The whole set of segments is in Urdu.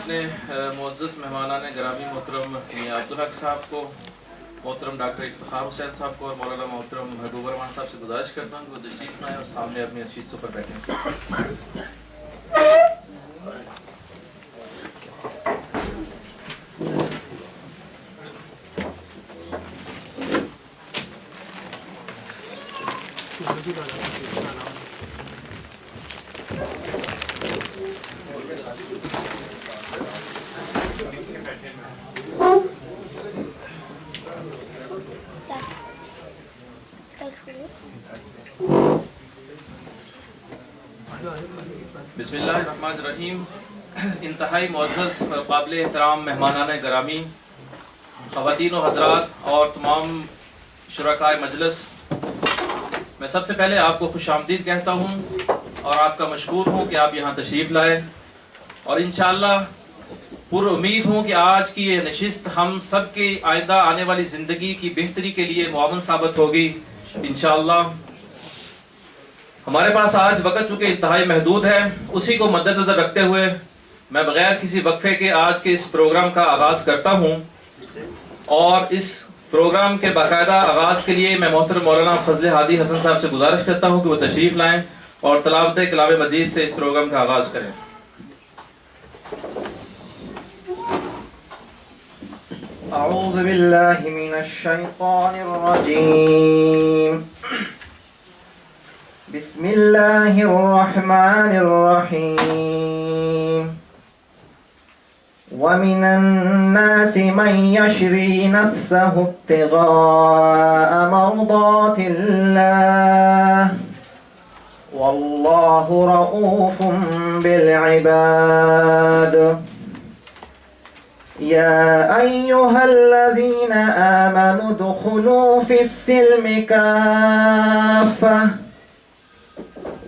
اپنے معزز مہمانان گرامی محترم میاں عبدالحق صاحب کو، محترم ڈاکٹر افتخار حسین صاحب کو اور مولانا محترم محبوب الرحمان صاحب سے گزارش کرتا ہوں کہ وہ تشریف لائیں اور سامنے اپنی نشستوں پر بیٹھیں۔ بسم اللہ الرحمن الرحیم۔ انتہائی معزز قابل احترام مہمانان گرامی، خواتین و حضرات اور تمام شرکائے مجلس، میں سب سے پہلے آپ کو خوش آمدید کہتا ہوں اور آپ کا مشکور ہوں کہ آپ یہاں تشریف لائے، اور انشاءاللہ پر امید ہوں کہ آج کی یہ نشست ہم سب کے آئندہ آنے والی زندگی کی بہتری کے لیے معاون ثابت ہوگی انشاءاللہ۔ ہمارے پاس آج وقت چونکہ انتہائی محدود ہے، اسی کو مد نظر رکھتے ہوئے میں بغیر کسی وقفے کے آج کے اس پروگرام کا آغاز کرتا ہوں، اور اس پروگرام کے باقاعدہ آغاز کے لیے میں محترم مولانا فضل ہادی حسن صاحب سے گزارش کرتا ہوں کہ وہ تشریف لائیں اور تلاوت کلام مجید سے اس پروگرام کا آغاز کریں۔ اعوذ باللہ من الشیطان الرجیم، بسم اللہ الرحمن الرحیم۔ وَمِنَ النَّاسِ مَن يَشْرِي نَفْسَهُ ابْتِغَاءَ مَرْضَاتِ اللَّهِ وَاللَّهُ رَءُوفٌ بِالْعِبَادِ۔ يَا أَيُّهَا الَّذِينَ آمَنُوا ادْخُلُوا فِي السِّلْمِ كَافَّةً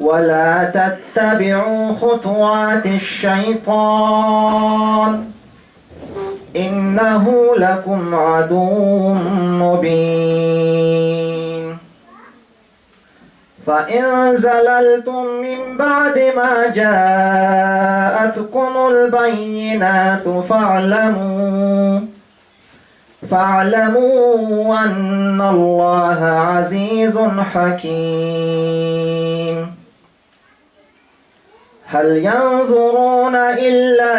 وَلَا تَتَّبِعُوا خُطُوَاتِ الشَّيْطَانِ إِنَّهُ لَكُمْ عَدُوٌّ مُّبِينٌ۔ فَإِن زَلَلْتُم مِّن بَعْدِ مَا جَاءَتْكُمُ الْبَيِّنَاتُ فَاعْلَمُوا أَنَّ اللَّهَ عَزِيزٌ حَكِيمٌ۔ هل ينظرون إلا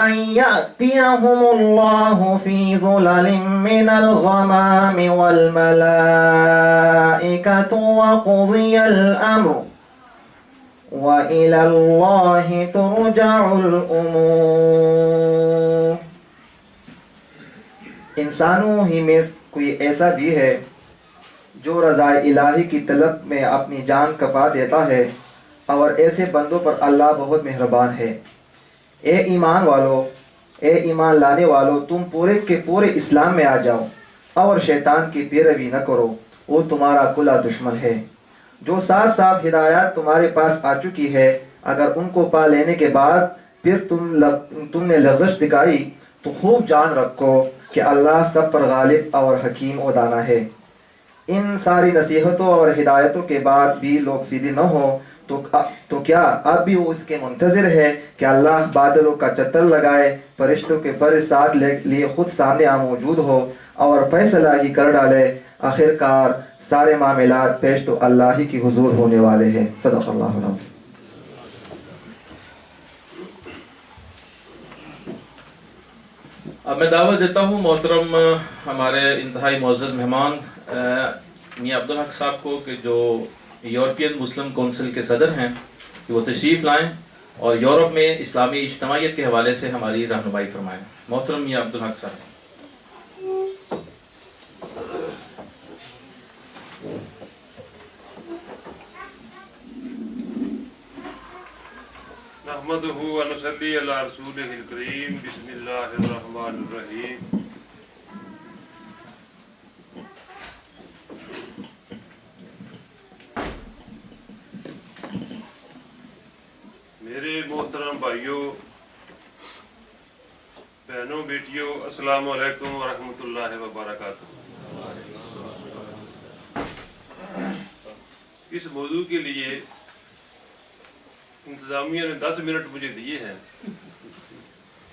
أن يأتيهم الله في ظلل من الغمام والملائكة وقضي الأمر وإلى الله ترجع الأمور۔ انسانوں ہی میں کوئی ایسا بھی ہے جو رضا الہی کی طلب میں اپنی جان کپا دیتا ہے، اور ایسے بندوں پر اللہ بہت مہربان ہے۔ اے ایمان والو، اے ایمان لانے والو، تم پورے کے پورے اسلام میں آ جاؤ اور شیطان کی پیروی نہ کرو، وہ تمہارا کھلا دشمن ہے۔ جو صاف صاف ہدایات تمہارے پاس آ چکی ہے، اگر ان کو پا لینے کے بعد پھر تم نے لغزش دکھائی تو خوب جان رکھو کہ اللہ سب پر غالب اور حکیم و دانا ہے۔ ان ساری نصیحتوں اور ہدایتوں کے بعد بھی لوگ سیدھے نہ ہوں تو کیا اب بھی وہ اس کے منتظر ہے کہ اللہ بادلوں کا چتر لگائے، فرشتوں کے پر ساتھ لیے خود سامنے موجود ہو اور فیصلہ ہی کر ڈالے؟ آخر کار سارے معاملات پیش تو اللہ ہی کی حضور ہونے والے ہیں۔ صدق اللہ العظیم۔ اب میں دعوت دیتا ہوں محترم ہمارے انتہائی معزز مہمان میاں عبدالحق صاحب کو کہ جو یورپین مسلم کونسل کے صدر ہیں، کہ وہ تشریف لائیں اور یورپ میں اسلامی اجتماعیت کے حوالے سے ہماری رہنمائی فرمائیں۔ محترم میاں عبدالحق صاحب۔ نحمده ونصلي على رسوله الكريم، بسم الله الرحمن الرحيم۔ میرے محترم بھائیوں، بہنوں، بیٹیوں، السلام علیکم ورحمۃ اللہ وبرکاتہ۔ اس موضوع کے لیے انتظامیہ نے 10 منٹ مجھے دیے ہیں،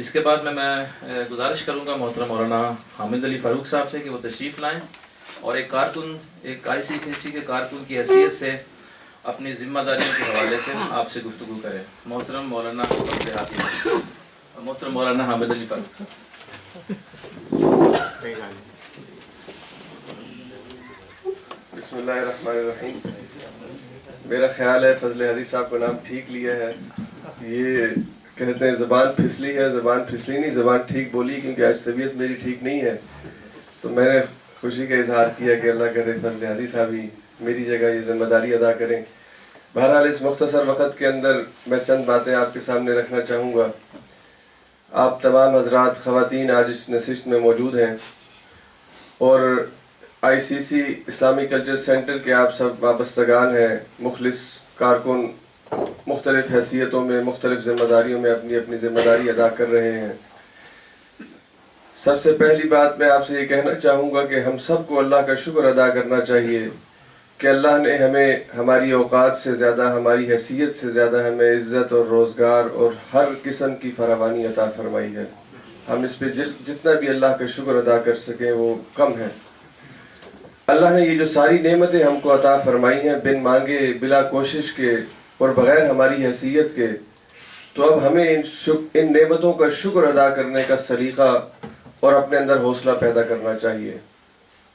اس کے بعد میں گزارش کروں گا محترم مولانا حامد علی فاروق صاحب سے کہ وہ تشریف لائیں اور ایک کارکن، ایک ICKC کے کارکن کی حیثیت سے اپنی ذمہ داریوں کے حوالے سے آپ سے گفتگو کریں. محترم مولانا محترم مولانا حامد علی فاروق صاحب. بسم اللہ الرحمن الرحیم. میرا خیال ہے فضل حدیث صاحب کا نام ٹھیک لیا ہے. یہ کہتے ہیں زبان پھسلی ہے، زبان پھسلی نہیں، زبان ٹھیک بولی، کیونکہ آج طبیعت میری ٹھیک نہیں ہے. تو میں نے خوشی کا اظہار کیا کہ اللہ کرے فضل حدیث صاحب ہی میری جگہ یہ ذمہ داری ادا کریں. بہرحال اس مختصر وقت کے اندر میں چند باتیں آپ کے سامنے رکھنا چاہوں گا. آپ تمام حضرات خواتین آج اس نشست میں موجود ہیں اور ICC اسلامی کلچر سینٹر کے آپ سب وابستگان ہیں، مخلص کارکن مختلف حیثیتوں میں، مختلف ذمہ داریوں میں اپنی اپنی ذمہ داری ادا کر رہے ہیں. سب سے پہلی بات میں آپ سے یہ کہنا چاہوں گا کہ ہم سب کو اللہ کا شکر ادا کرنا چاہیے کہ اللہ نے ہمیں ہماری اوقات سے زیادہ، ہماری حیثیت سے زیادہ ہمیں عزت اور روزگار اور ہر قسم کی فراوانی عطا فرمائی ہے. ہم اس پہ جتنا بھی اللہ کا شکر ادا کر سکیں وہ کم ہے. اللہ نے یہ جو ساری نعمتیں ہم کو عطا فرمائی ہیں بن مانگے، بلا کوشش کے اور بغیر ہماری حیثیت کے، تو اب ہمیں ان نعمتوں کا شکر ادا کرنے کا سلیقہ اور اپنے اندر حوصلہ پیدا کرنا چاہیے.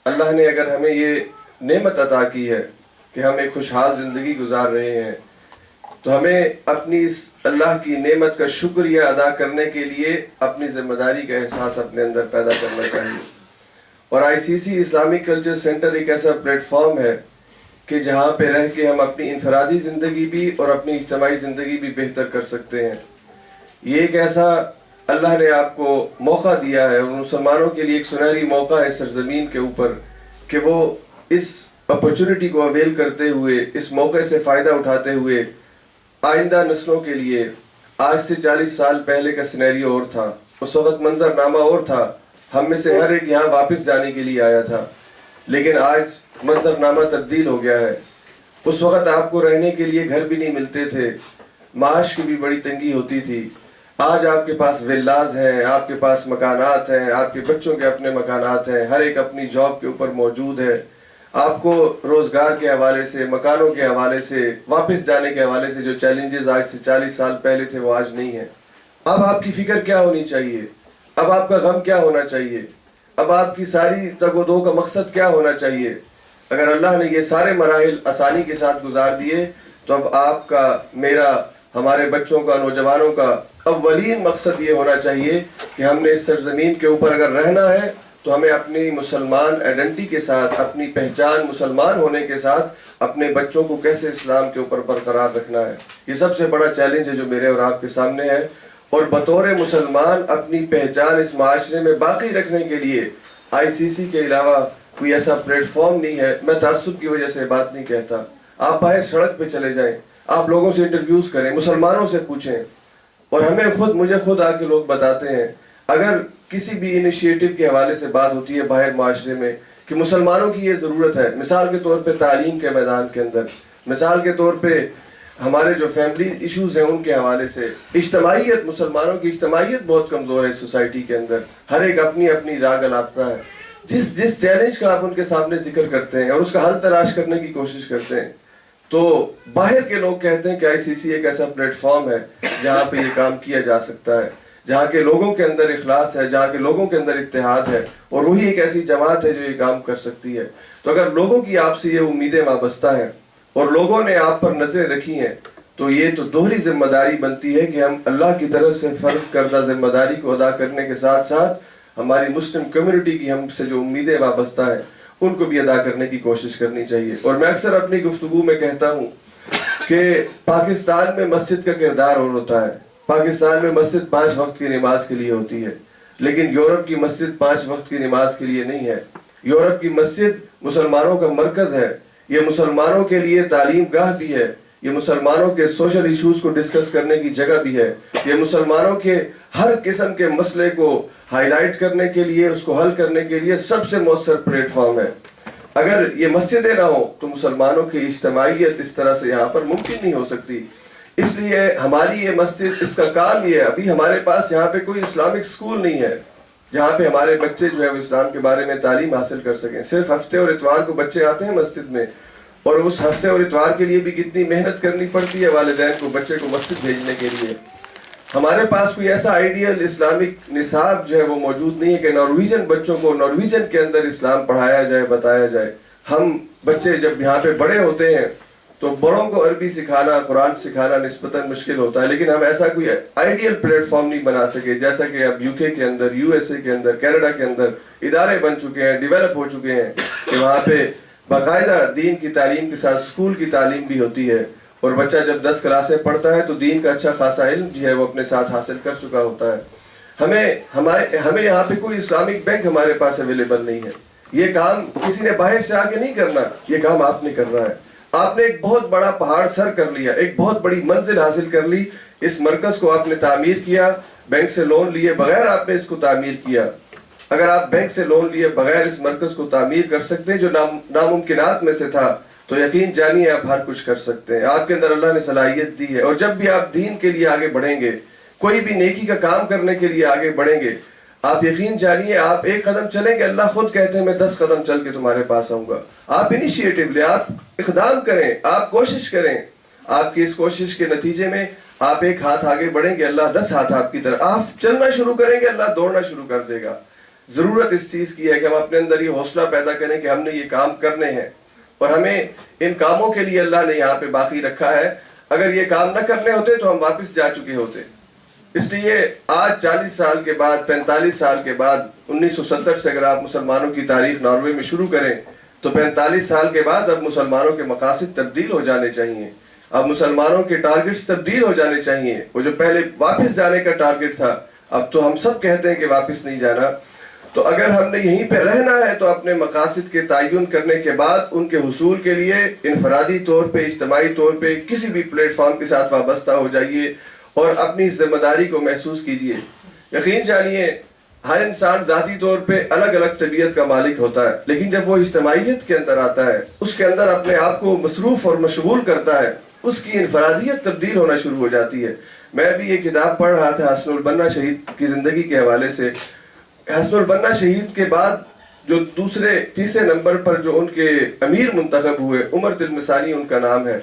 اللہ نے اگر ہمیں یہ نعمت عطا کی ہے کہ ہم ایک خوشحال زندگی گزار رہے ہیں، تو ہمیں اپنی اس اللہ کی نعمت کا شکریہ ادا کرنے کے لیے اپنی ذمہ داری کا احساس اپنے اندر پیدا کرنا چاہیے. اور ICC اسلامی کلچر سینٹر ایک ایسا پلیٹ فارم ہے کہ جہاں پہ رہ کے ہم اپنی انفرادی زندگی بھی اور اپنی اجتماعی زندگی بھی بہتر کر سکتے ہیں. یہ ایک ایسا اللہ نے آپ کو موقع دیا ہے اور مسلمانوں کے لیے ایک سنہری موقع ہے سرزمین کے اوپر کہ وہ اس اپرچونٹی کو اویل کرتے ہوئے، اس موقع سے فائدہ اٹھاتے ہوئے آئندہ نسلوں کے لیے، آج سے 40 سال پہلے کا سینیریو اور تھا، اس وقت منظر نامہ اور تھا، ہم میں سے ہر ایک یہاں واپس جانے کے لیے آیا تھا، لیکن آج منظر نامہ تبدیل ہو گیا ہے. اس وقت آپ کو رہنے کے لیے گھر بھی نہیں ملتے تھے، معاش کی بھی بڑی تنگی ہوتی تھی. آج آپ کے پاس ویلاز ہیں، آپ کے پاس مکانات ہیں، آپ کے بچوں کے اپنے مکانات ہیں، ہر ایک اپنی جاب کے اوپر موجود ہے. آپ کو روزگار کے حوالے سے، مکانوں کے حوالے سے، واپس جانے کے حوالے سے جو چیلنجز آج سے 40 سال پہلے تھے وہ آج نہیں ہیں. اب آپ کی فکر کیا ہونی چاہیے؟ اب آپ کا غم کیا ہونا چاہیے؟ اب آپ کی ساری تگ و دو کا مقصد کیا ہونا چاہیے؟ اگر اللہ نے یہ سارے مراحل آسانی کے ساتھ گزار دیے تو اب آپ کا، میرا، ہمارے بچوں کا، نوجوانوں کا اولین مقصد یہ ہونا چاہیے کہ ہم نے اس سرزمین کے اوپر اگر رہنا ہے تو ہمیں اپنی مسلمان آئیڈینٹی کے ساتھ، اپنی پہچان مسلمان ہونے کے ساتھ اپنے بچوں کو کیسے اسلام کے اوپر برقرار رکھنا ہے. یہ سب سے بڑا چیلنج ہے جو میرے اور آپ کے سامنے ہے. اور بطور مسلمان اپنی پہچان اس معاشرے میں باقی رکھنے کے لیے ICC کے علاوہ کوئی ایسا پلیٹ فارم نہیں ہے. میں تعصب کی وجہ سے بات نہیں کہتا. آپ باہر سڑک پہ چلے جائیں، آپ لوگوں سے انٹرویوز کریں، مسلمانوں سے پوچھیں، اور مجھے خود آ کے لوگ بتاتے ہیں اگر کسی بھی انیشیٹو کے حوالے سے بات ہوتی ہے باہر معاشرے میں کہ مسلمانوں کی یہ ضرورت ہے، مثال کے طور پہ تعلیم کے میدان کے اندر، مثال کے طور پہ ہمارے جو فیملی ایشوز ہیں ان کے حوالے سے، اجتماعیت، مسلمانوں کی اجتماعیت بہت کمزور ہے سوسائٹی کے اندر، ہر ایک اپنی اپنی راہ گلاپتا ہے. جس چیلنج کا آپ ان کے سامنے ذکر کرتے ہیں اور اس کا حل تلاش کرنے کی کوشش کرتے ہیں، تو باہر کے لوگ کہتے ہیں کہ ICC ایک ایسا پلیٹ فارم ہے جہاں پہ یہ کام کیا جا سکتا ہے، جہاں کے لوگوں کے اندر اخلاص ہے، جہاں کے لوگوں کے اندر اتحاد ہے، اور وہی ایک ایسی جماعت ہے جو یہ کام کر سکتی ہے. تو اگر لوگوں کی آپ سے یہ امیدیں وابستہ ہیں اور لوگوں نے آپ پر نظریں رکھی ہیں تو یہ تو دوہری ذمہ داری بنتی ہے کہ ہم اللہ کی طرف سے فرض کردہ ذمہ داری کو ادا کرنے کے ساتھ ساتھ ہماری مسلم کمیونٹی کی ہم سے جو امیدیں وابستہ ہیں ان کو بھی ادا کرنے کی کوشش کرنی چاہیے. اور میں اکثر اپنی گفتگو میں کہتا ہوں کہ پاکستان میں مسجد کا کردار اور ہوتا ہے. پاکستان میں مسجد 5 وقت کی نماز کے لیے ہوتی ہے، لیکن یورپ کی مسجد 5 وقت کی نماز کے لیے نہیں ہے. یورپ کی مسجد مسلمانوں کا مرکز ہے، یہ مسلمانوں کے لیے تعلیم گاہ بھی ہے، یہ مسلمانوں کے سوشل ایشوز کو ڈسکس کرنے کی جگہ بھی ہے، یہ مسلمانوں کے ہر قسم کے مسئلے کو ہائی لائٹ کرنے کے لیے، اس کو حل کرنے کے لیے سب سے مؤثر پلیٹ فارم ہے. اگر یہ مسجدیں نہ ہوں تو مسلمانوں کی اجتماعیت اس طرح سے یہاں پر ممکن نہیں ہو سکتی. اس لیے ہماری یہ مسجد، اس کا کام یہ ہے، ابھی ہمارے پاس یہاں پہ کوئی اسلامک اسکول نہیں ہے جہاں پہ ہمارے بچے جو ہے وہ اسلام کے بارے میں تعلیم حاصل کر سکیں. صرف ہفتے اور اتوار کو بچے آتے ہیں مسجد میں، اور اس ہفتے اور اتوار کے لیے بھی کتنی محنت کرنی پڑتی ہے والدین کو بچے کو مسجد بھیجنے کے لیے. ہمارے پاس کوئی ایسا آئیڈیل اسلامک نصاب جو ہے وہ موجود نہیں ہے کہ نارویجن بچوں کو نارویجن کے اندر اسلام پڑھایا جائے، بتایا جائے. ہم بچے جب یہاں پہ بڑے ہوتے ہیں تو بڑوں کو عربی سکھانا، قرآن سکھانا نسبتاً مشکل ہوتا ہے، لیکن ہم ایسا کوئی آئیڈیل پلیٹ فارم نہیں بنا سکے. جیسا کہ اب UK کے اندر، USA کے اندر، کینیڈا کے اندر ادارے بن چکے ہیں، ڈیولپ ہو چکے ہیں کہ وہاں پہ باقاعدہ دین کی تعلیم کے ساتھ اسکول کی تعلیم بھی ہوتی ہے، اور بچہ جب 10 کلاسیں پڑھتا ہے تو دین کا اچھا خاصا علم جو ہے وہ اپنے ساتھ حاصل کر چکا ہوتا ہے. ہمیں یہاں پہ کوئی اسلامک بینک ہمارے پاس اویلیبل نہیں ہے. یہ کام کسی نے باہر سے آ کے نہیں کرنا، یہ کام آپ نے کرنا ہے. آپ نے ایک بہت بڑا پہاڑ سر کر لیا، ایک بہت بڑی منزل حاصل کر لی. اس مرکز کو آپ نے تعمیر کیا، بینک سے لون لیے بغیر آپ نے اس کو تعمیر کیا. اگر آپ بینک سے لون لیے بغیر اس مرکز کو تعمیر کر سکتے ہیں جو ناممکنات میں سے تھا، تو یقین جانیے آپ ہر کچھ کر سکتے ہیں. آپ کے اندر اللہ نے صلاحیت دی ہے، اور جب بھی آپ دین کے لیے آگے بڑھیں گے، کوئی بھی نیکی کا کام کرنے کے لیے آگے بڑھیں گے، آپ یقین جانیے آپ ایک قدم چلیں گے، اللہ خود کہتے ہیں میں 10 قدم چل کے تمہارے پاس آؤں گا. آپ انیشیٹو لیں، آپ اقدام کریں، آپ کوشش کریں. آپ کی اس کوشش کے نتیجے میں آپ ایک ہاتھ آگے بڑھیں گے، اللہ 10 ہاتھ آپ کی طرف. آپ چلنا شروع کریں گے، اللہ دوڑنا شروع کر دے گا. ضرورت اس چیز کی ہے کہ ہم اپنے اندر یہ حوصلہ پیدا کریں کہ ہم نے یہ کام کرنے ہیں، اور ہمیں ان کاموں کے لیے اللہ نے یہاں پہ باقی رکھا ہے. اگر یہ کام نہ کرنے ہوتے تو ہم واپس جا چکے ہوتے. اس لیے آج 40 سال کے بعد، 45 سال کے بعد، 1970 سے اگر آپ مسلمانوں کی تاریخ ناروے میں شروع کریں تو 45 سال کے بعد اب مسلمانوں کے مقاصد تبدیل ہو جانے چاہیے. اب مسلمانوں کے ٹارگٹس تبدیل ہو جانے چاہیے. وہ جو پہلے واپس جانے کا ٹارگٹ تھا، اب تو ہم سب کہتے ہیں کہ واپس نہیں جانا. تو اگر ہم نے یہیں پہ رہنا ہے تو اپنے مقاصد کے تعین کرنے کے بعد ان کے حصول کے لیے انفرادی طور پہ، اجتماعی طور پہ کسی بھی پلیٹ فارم کے ساتھ وابستہ ہو جائیے اور اپنی ذمہ داری کو محسوس کیجیے. یقین جانیے ہر انسان ذاتی طور پہ الگ الگ طبیعت کا مالک ہوتا ہے، لیکن جب وہ اجتماعیت کے اندر آتا ہے، اس کے اندر اپنے آپ کو مصروف اور مشغول کرتا ہے، اس کی انفرادیت تبدیل ہونا شروع ہو جاتی ہے. میں بھی یہ کتاب پڑھ رہا تھا حسن البنا شہید کی زندگی کے حوالے سے. حسن البنا شہید کے بعد جو تیسرے نمبر پر جو ان کے امیر منتخب ہوئے، عمر تلمسانی ان کا نام ہے.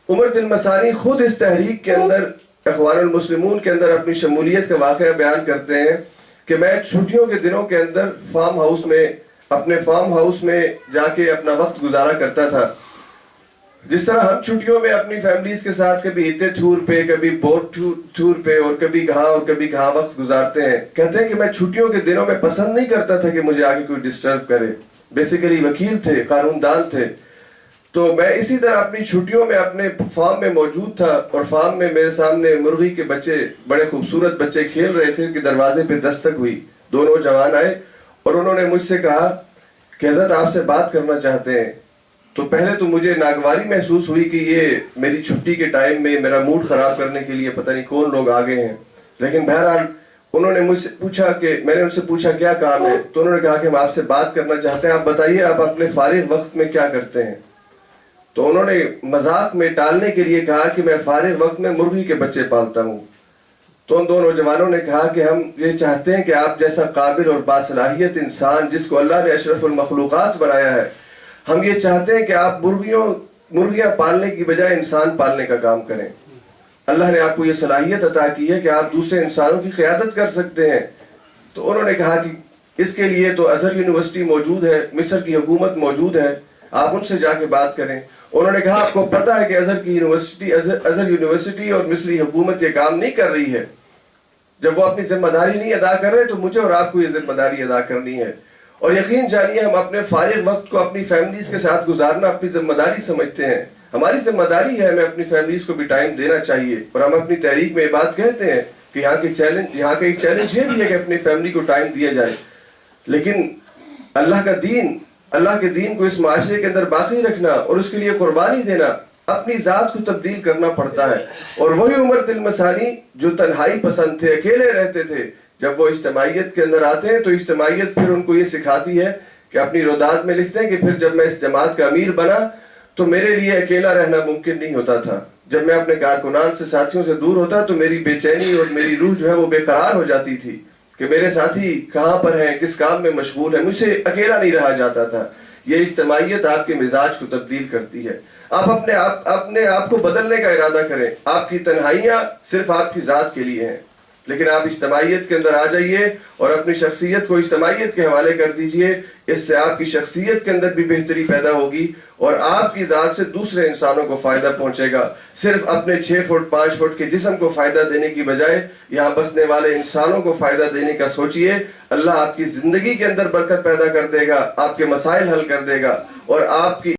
عمر تلمسانی خود اس تحریک کے اندر، اخوان المسلمون کے اندر اپنی شمولیت کا واقعہ بیان کرتے ہیں کہ میں چھٹیوں کے دنوں کے اندر اپنے فارم ہاؤس میں جا کے اپنا وقت گزارا کرتا تھا. جس طرح ہم چھٹیوں میں اپنی فیملیز کے ساتھ کبھی ہتے ٹور پہ، کبھی بوٹ ٹور پہ، اور کبھی کہاں وقت گزارتے ہیں. کہتے ہیں کہ میں چھٹیوں کے دنوں میں پسند نہیں کرتا تھا کہ مجھے آگے کوئی ڈسٹرب کرے. بیسیکلی وکیل تھے، قانون دان تھے، تو میں اسی طرح اپنی چھٹیوں میں اپنے فارم میں موجود تھا، اور فارم میں میرے سامنے مرغی کے بچے، بڑے خوبصورت بچے کھیل رہے تھے کہ دروازے پہ دستک ہوئی. 2 نوجوان آئے اور انہوں نے مجھ سے کہا کہ حضرت آپ سے بات کرنا چاہتے ہیں. تو پہلے تو مجھے ناگواری محسوس ہوئی کہ یہ میری چھٹی کے ٹائم میں میرا موڈ خراب کرنے کے لیے پتہ نہیں کون لوگ آگے ہیں. لیکن بہرحال انہوں نے مجھ سے پوچھا کہ میں نے ان سے پوچھا کیا کام ہے، تو انہوں نے کہا کہ ہم آپ سے بات کرنا چاہتے ہیں، آپ بتائیے آپ اپنے فارغ وقت میں کیا کرتے ہیں. تو انہوں نے مذاق میں ٹالنے کے لیے کہا کہ میں فارغ وقت میں مرغی کے بچے پالتا ہوں. تو ان 2 نوجوانوں نے کہا کہ ہم یہ چاہتے ہیں کہ آپ جیسا قابل اور باصلاحیت انسان جس کو اللہ نے اشرف المخلوقات بنایا ہے، ہم یہ چاہتے ہیں کہ آپ مرغیاں پالنے کی بجائے انسان پالنے کا کام کریں. اللہ نے آپ کو یہ صلاحیت عطا کی ہے کہ آپ دوسرے انسانوں کی قیادت کر سکتے ہیں. تو انہوں نے کہا کہ اس کے لیے تو ازہر یونیورسٹی موجود ہے، مصر کی حکومت موجود ہے، آپ ان سے جا کے بات کریں. انہوں نے کہا آپ کو پتہ ہے کہ ازہر یونیورسٹی اور مصری حکومت یہ کام نہیں کر رہی ہے. جب وہ اپنی ذمہ داری نہیں ادا کر رہے تو مجھے اور آپ کو یہ ذمہ داری ادا کرنی ہے. اور یقین جانیے ہم اپنے فارغ وقت کو اپنی فیملیز کے ساتھ گزارنا اپنی ذمہ داری سمجھتے ہیں. ہماری ذمہ داری ہے ہمیں اپنی فیملیز کو بھی ٹائم دینا چاہیے. اور ہم اپنی تحریک میں یہ بات کہتے ہیں کہ یہاں کا ایک چیلنج یہ بھی ہے کہ اپنی فیملی کو ٹائم دیا جائے. لیکن اللہ کے دین کو اس معاشرے کے اندر باقی رکھنا اور اس کے لیے قربانی دینا، اپنی ذات کو تبدیل کرنا پڑتا ہے. اور وہی عمر تلمسانی جو تنہائی پسند تھے، اکیلے رہتے تھے، جب وہ اجتماعیت کے اندر آتے ہیں تو اجتماعیت پھر ان کو یہ سکھاتی ہے کہ اپنی روداد میں لکھتے ہیں کہ پھر جب میں اس جماعت کا امیر بنا تو میرے لیے اکیلا رہنا ممکن نہیں ہوتا تھا. جب میں اپنے کارکنان سے ساتھیوں سے دور ہوتا تو میری بے چینی اور میری روح جو ہے وہ بے قرار ہو جاتی تھی کہ میرے ساتھی کہاں پر ہیں، کس کام میں مشغول ہیں، مجھ سے اکیلا نہیں رہا جاتا تھا۔ یہ اجتماعیت آپ کے مزاج کو تبدیل کرتی ہے۔ آپ اپنے آپ کو بدلنے کا ارادہ کریں۔ آپ کی تنہائیاں صرف آپ کی ذات کے لیے ہیں، لیکن آپ اجتماعیت کے اندر آ جائیے اور اپنی شخصیت کو اجتماعیت کے حوالے کر دیجئے۔ اس سے آپ کی شخصیت کے اندر بھی بہتری پیدا ہوگی اور آپ کی ذات سے دوسرے انسانوں کو فائدہ پہنچے گا۔ صرف اپنے 6 فٹ 5 فٹ کے جسم کو فائدہ دینے کی بجائے یہاں بسنے والے انسانوں کو فائدہ دینے کا سوچئے۔ اللہ آپ کی زندگی کے اندر برکت پیدا کر دے گا، آپ کے مسائل حل کر دے گا اور آپ کی